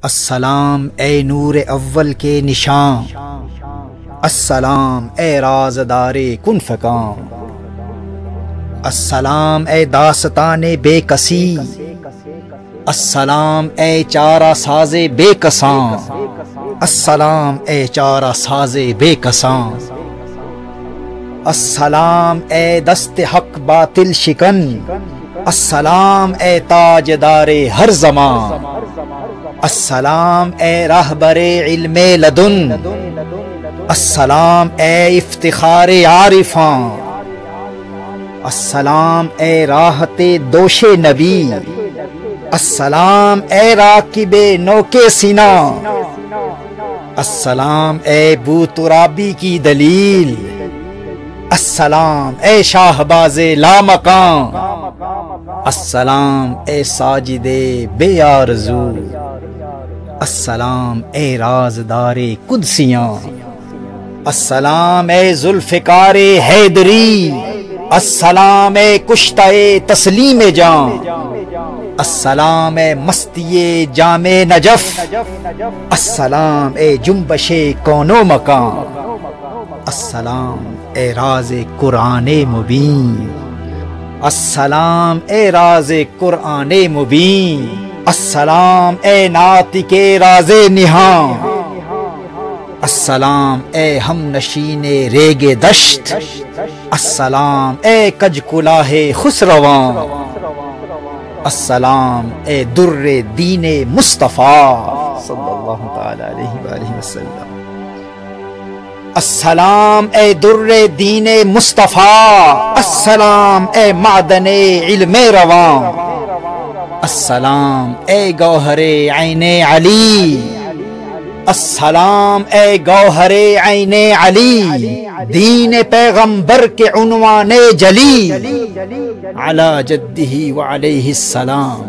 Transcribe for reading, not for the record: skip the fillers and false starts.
السلام اے نور اول کے نشان، السلام اے رازدار کن فکان، السلام اے داستان بے کسی، السلام اے چارہ ساز بے کساں، السلام اے چارہ ساز بے کساں، السلام اے دست حق باطل شکن، السلام اے تاجدار ہر زمان، السلام اے راہبر علم لدن، السلام اے افتخار عارفاں، السلام اے راحت دوش نبی، السلام اے راکب نوک سینا، السلام اے بو ترابی کی دلیل، السلام اے شاہباز لامکان، السلام اے ساجد بے آرزو، السلام اے رازدار قدسیاں، السلام اے ذوالفقار حیدری، السلام اے کشتہ تسلیم جان، السلام اے مستی جام نجف، السلام اے جنبش کون و مکان، السلام اے راز قرآن مبین، السلام اے راز قرآن مبین، السلام اے ناطق راز نہاں، السلام اے ہم نشین ریگ دشت، السلام اے کج کلاه خسروان، السلام اے در دین مصطفیٰ صلی اللہ تعالی علیہ وآلہ وسلم، السلام اے در دین مصطفیٰ، السلام اے معدن علم روان، السلام اے گوہر عین علی، السلام اے گوہر عین علی، دین پیغمبر کے عنوان جلی، علی جدہ وعلیہ السلام۔